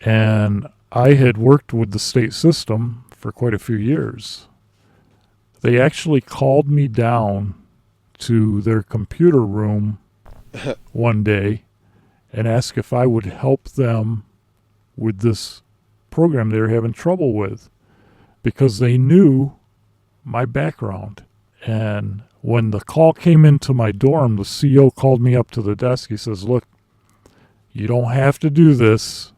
And I had worked with the state system for quite a few years. They actually called me down to their computer room one day and asked if I would help them with this program they were having trouble with, because they knew my background. And when the call came into my dorm, the CO called me up to the desk. He says, "Look, you don't have to do this,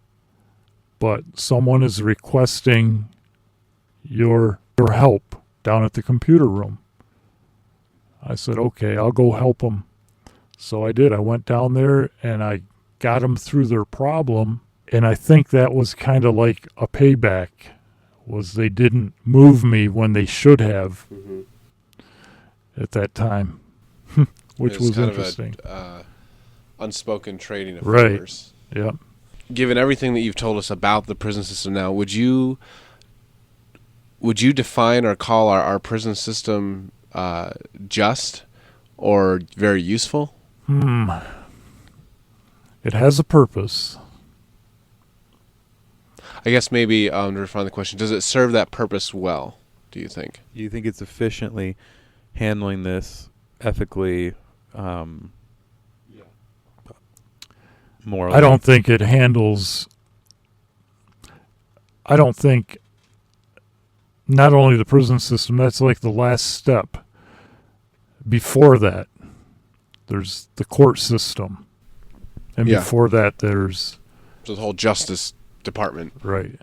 but someone is requesting your help down at the computer room." I said, "Okay, I'll go help them." So I did. I went down there and I got them through their problem. And I think that was kind of like a payback, was they didn't move me when they should have at that time, which was interesting. Kind of a unspoken trading of Right. favors. Yeah. Given everything that you've told us about the prison system now, would you define or call our prison system just or very useful? It has a purpose. I guess maybe to refine the question, does it serve that purpose well, do you think? Do you think it's efficiently handling this ethically, morally? I don't think it handles. I don't think not only the prison system, that's like the last step. Before that, there's the court system. And before that, there's So the whole justice department. right.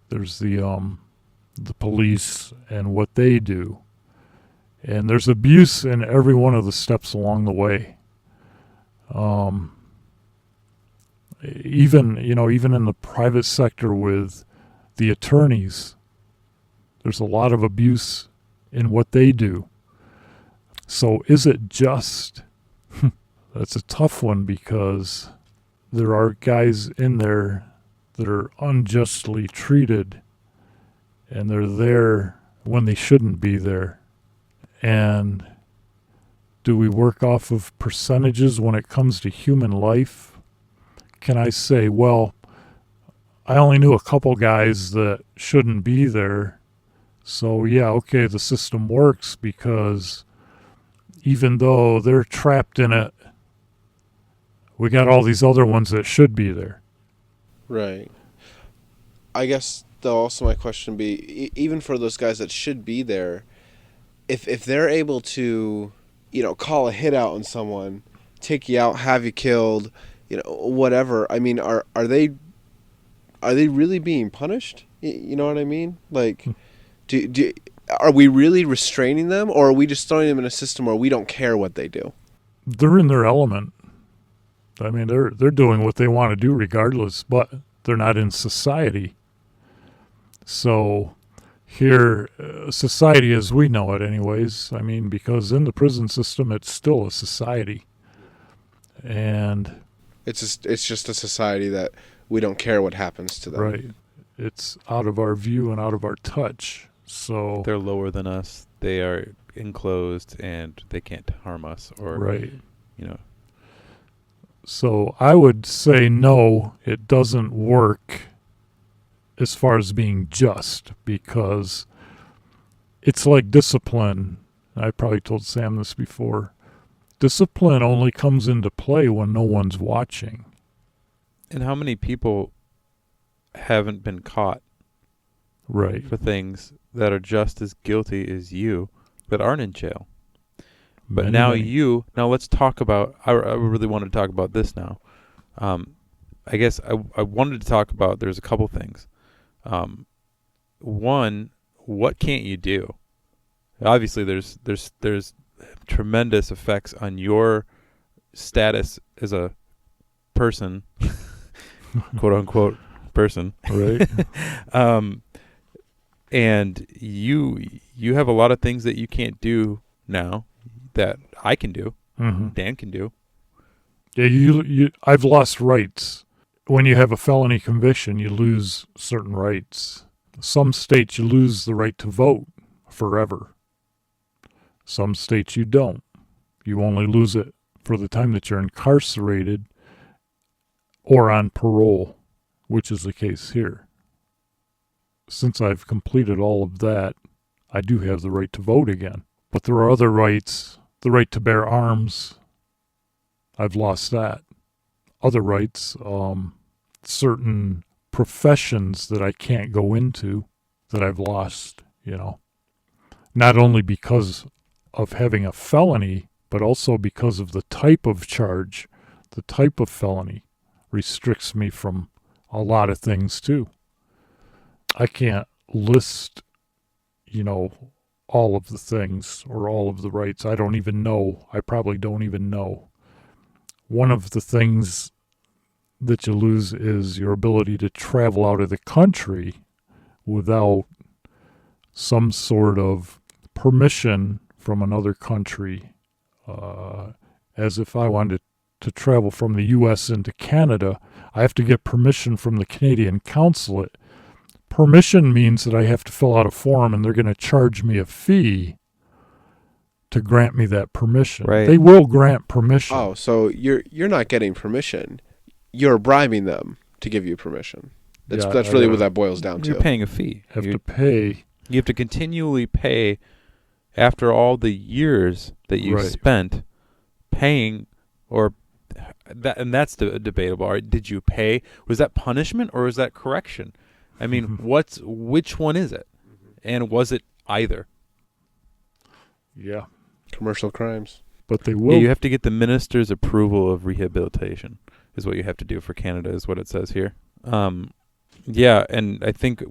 There's the police and what they do. And there's abuse in every one of the steps along the way. Even in the private sector with the attorneys, there's a lot of abuse in what they do. So is it just? That's a tough one, because there are guys in there that are unjustly treated, and they're there when they shouldn't be there. And do we work off of percentages when it comes to human life? Can I say, well, I only knew a couple guys that shouldn't be there, so yeah, okay, the system works because even though they're trapped in it, we got all these other ones that should be there. Right. I guess, though, also my question would be, even for those guys that should be there, if they're able to, call a hit out on someone, take you out, have you killed, whatever, I mean, are they really being punished? You know what I mean? Like, are we really restraining them, or are we just throwing them in a system where we don't care what they do? They're in their element. I mean, they're doing what they want to do regardless, but they're not in society. So here, society as we know it anyways, I mean, because in the prison system, it's still a society. And it's just a society that we don't care what happens to them. Right. It's out of our view and out of our touch. So they're lower than us. They are enclosed and they can't harm us, or right. So I would say no, it doesn't work as far as being just, because it's like discipline. I probably told Sam this before. Discipline only comes into play when no one's watching. And how many people haven't been caught right for things that are just as guilty as you, but aren't in jail? But many. Now let's talk about, I really want to talk about this now. I guess I wanted to talk about, there's a couple things. One, what can't you do? Obviously there's tremendous effects on your status as a person, quote unquote person. Right. And you have a lot of things that you can't do now that I can do, Dan can do. Yeah, I've lost rights. When you have a felony conviction, you lose certain rights. Some states you lose the right to vote forever. Some states you don't. You only lose it for the time that you're incarcerated or on parole, which is the case here. Since I've completed all of that, I do have the right to vote again. But there are other rights. The right to bear arms, I've lost that. Other rights, certain professions that I can't go into, that I've lost, Not only because of having a felony, but also because of the type of charge, the type of felony restricts me from a lot of things too. I can't list, all of the things or all of the rights. I don't even know. I probably don't even know. One of the things that you lose is your ability to travel out of the country without some sort of permission from another country. As if I wanted to travel from the U.S. into Canada, I have to get permission from the Canadian consulate. Permission means that I have to fill out a form and they're going to charge me a fee to grant me that permission. Right. They will grant permission. Oh, so you're not getting permission. You're bribing them to give you permission. That's really what that boils down to. You're paying a fee. To pay. You have to continually pay after all the years that you spent paying, and that's debatable. Did you pay? Was that punishment or was that correction? I mean, which one is it? And was it either? Yeah. Commercial crimes. But they will. Yeah, you have to get the minister's approval of rehabilitation is what you have to do for Canada, is what it says here. Yeah, and I think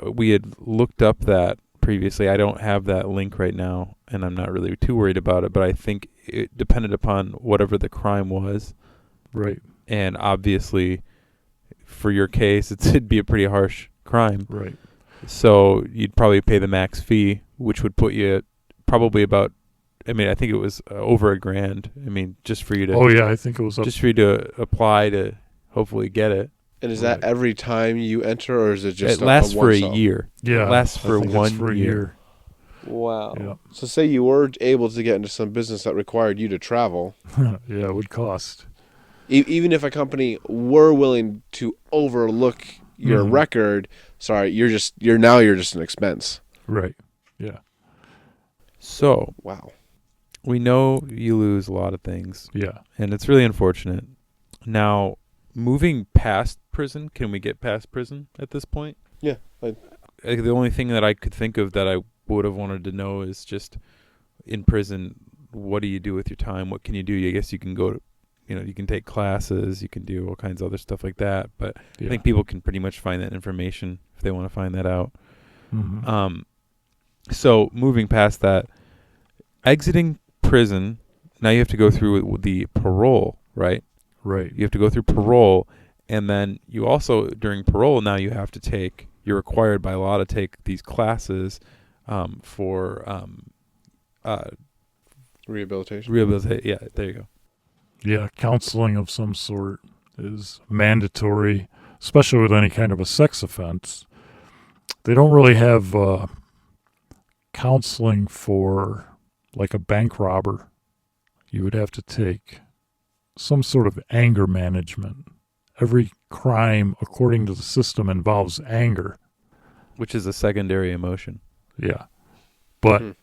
we had looked up that previously. I don't have that link right now, and I'm not really too worried about it, but I think it depended upon whatever the crime was. Right. And obviously, for your case, it'd be a pretty harsh crime. Right. So you'd probably pay the max fee, which would put you at probably about, I think it was over $1,000. Just for you to. Oh yeah, I think it was just for you to apply to hopefully get it. And is that every time you enter, or is it just it lasts for a year? Yeah, it lasts for one year. Wow. Yeah. So say you were able to get into some business that required you to travel. Yeah, it would cost. Even if a company were willing to overlook your record, you're just an expense. Right. Yeah. So wow, we know you lose a lot of things. Yeah. And it's really unfortunate. Now, moving past prison, can we get past prison at this point? Yeah. The only thing that I could think of that I would have wanted to know is just in prison, what do you do with your time? What can you do? I guess you can go to, you can take classes, you can do all kinds of other stuff like that. But I think people can pretty much find that information if they want to find that out. Mm-hmm. So moving past that, exiting prison, now you have to go through the parole, right? Right. You have to go through parole, and then you also, during parole, now you're required by law to take these classes for rehabilitation. Yeah, there you go. Yeah, counseling of some sort is mandatory, especially with any kind of a sex offense. They don't really have counseling for, like, a bank robber. You would have to take some sort of anger management. Every crime, according to the system, involves anger. Which is a secondary emotion. Yeah. But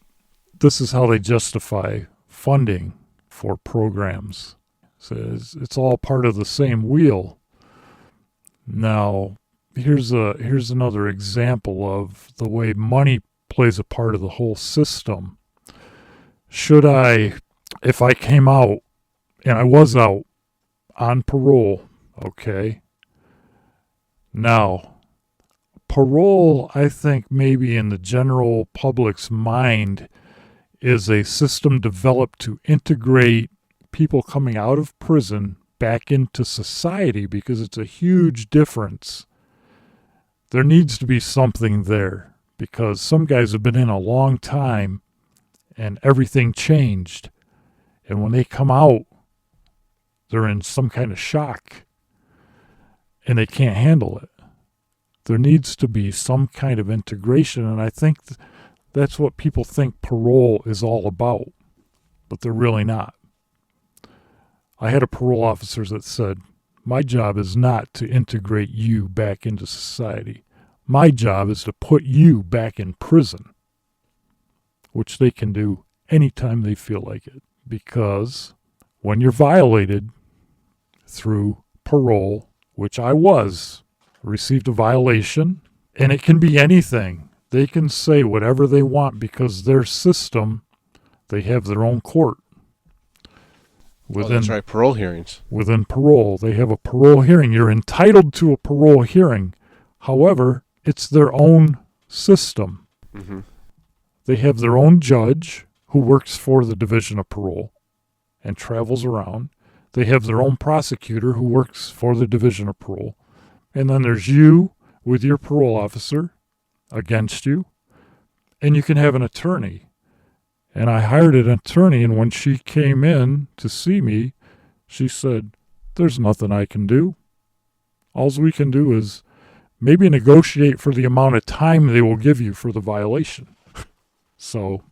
this is how they justify funding for programs. So it's all part of the same wheel. Now, here's another example of the way money plays a part of the whole system. If I came out, and I was out on parole, okay? Now, parole, I think maybe in the general public's mind, is a system developed to integrate people coming out of prison back into society, because it's a huge difference. There needs to be something there, because some guys have been in a long time and everything changed. And when they come out, they're in some kind of shock and they can't handle it. There needs to be some kind of integration, and I think that's what people think parole is all about, but they're really not. I had a parole officer that said, My job is not to integrate you back into society. My job is to put you back in prison, which they can do anytime they feel like it. Because when you're violated through parole, which I was, received a violation, and it can be anything. They can say whatever they want because their system, they have their own court. That's right, parole hearings. Within parole, they have a parole hearing. You're entitled to a parole hearing. However, it's their own system. Mm-hmm. They have their own judge who works for the Division of Parole and travels around. They have their own prosecutor who works for the Division of Parole. And then there's you with your parole officer against you. And you can have an attorney. And I hired an attorney, and when she came in to see me, she said, "There's nothing I can do. All we can do is maybe negotiate for the amount of time they will give you for the violation." So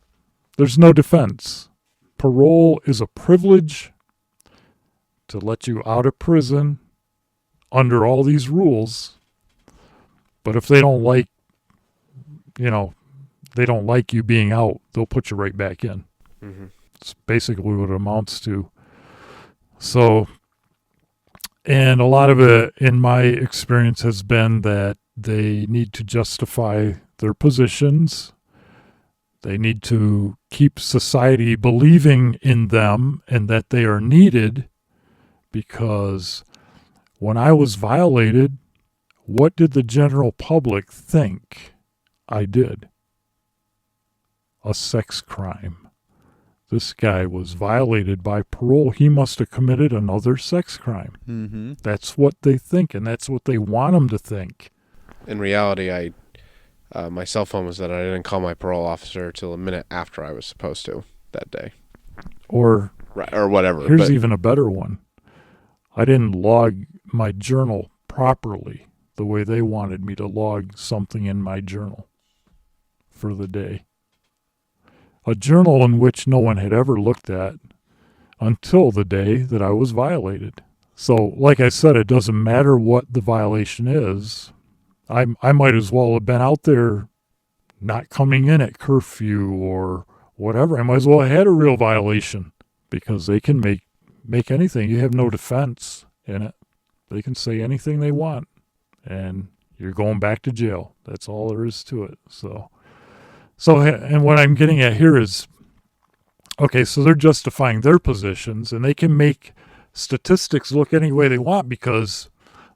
there's no defense. Parole is a privilege to let you out of prison under all these rules. But if they don't like, they don't like you being out, they'll put you right back in. Mm-hmm. It's basically what it amounts to. So, and a lot of it, in my experience, has been that they need to justify their positions. They need to keep society believing in them and that they are needed, because when I was violated, what did the general public think I did? A sex crime. This guy was violated by parole. He must have committed another sex crime. Mm-hmm. That's what they think, and that's what they want him to think. In reality, my cell phone was that I didn't call my parole officer till a minute after I was supposed to that day. Or whatever. Here's even a better one. I didn't log my journal properly the way they wanted me to log something in my journal for the day. A journal in which no one had ever looked at until the day that I was violated. So, like I said, it doesn't matter what the violation is. I might as well have been out there not coming in at curfew or whatever. I might as well have had a real violation, because they can make anything. You have no defense in it. They can say anything they want, and you're going back to jail. That's all there is to it. So, and what I'm getting at here is, okay, so they're justifying their positions, and they can make statistics look any way they want, because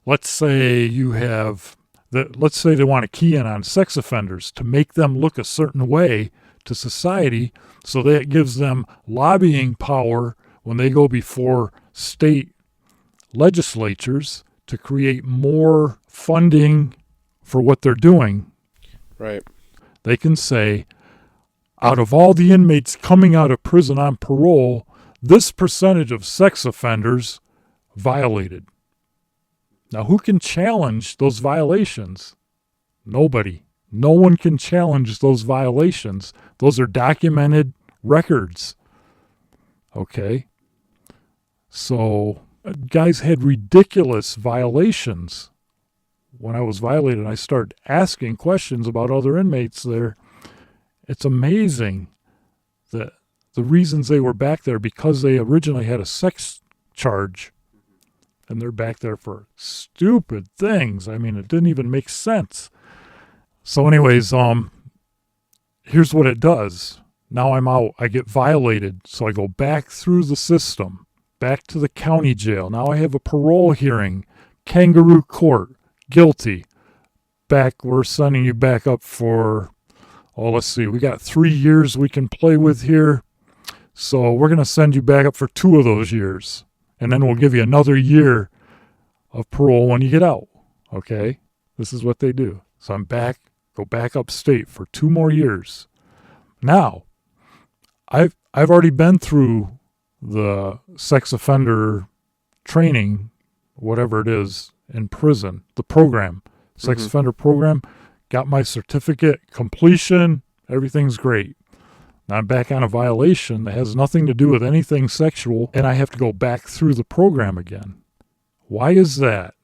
let's say let's say they want to key in on sex offenders to make them look a certain way to society, so that gives them lobbying power when they go before state legislatures to create more funding for what they're doing. Right. They can say, out of all the inmates coming out of prison on parole, this percentage of sex offenders violated. Now, who can challenge those violations? Nobody. No one can challenge those violations. Those are documented records. Okay? So, guys had ridiculous violations. When I was violated, I started asking questions about other inmates there. It's amazing that the reasons they were back there, because they originally had a sex charge, and they're back there for stupid things. I mean, it didn't even make sense. So anyways, here's what it does. Now I'm out. I get violated. So I go back through the system, back to the county jail. Now I have a parole hearing, kangaroo court, guilty. We're sending you back up for, let's see, we got 3 years we can play with here. So we're going to send you back up for 2 of those years. And then we'll give you another year of parole when you get out. Okay? This is what they do. So I'm back, go back upstate for 2 more years. Now, I've already been through the sex offender training, whatever it is, in prison, the program, sex offender program, got my certificate, completion, everything's great. Now I'm back on a violation that has nothing to do with anything sexual, and I have to go back through the program again. Why is that?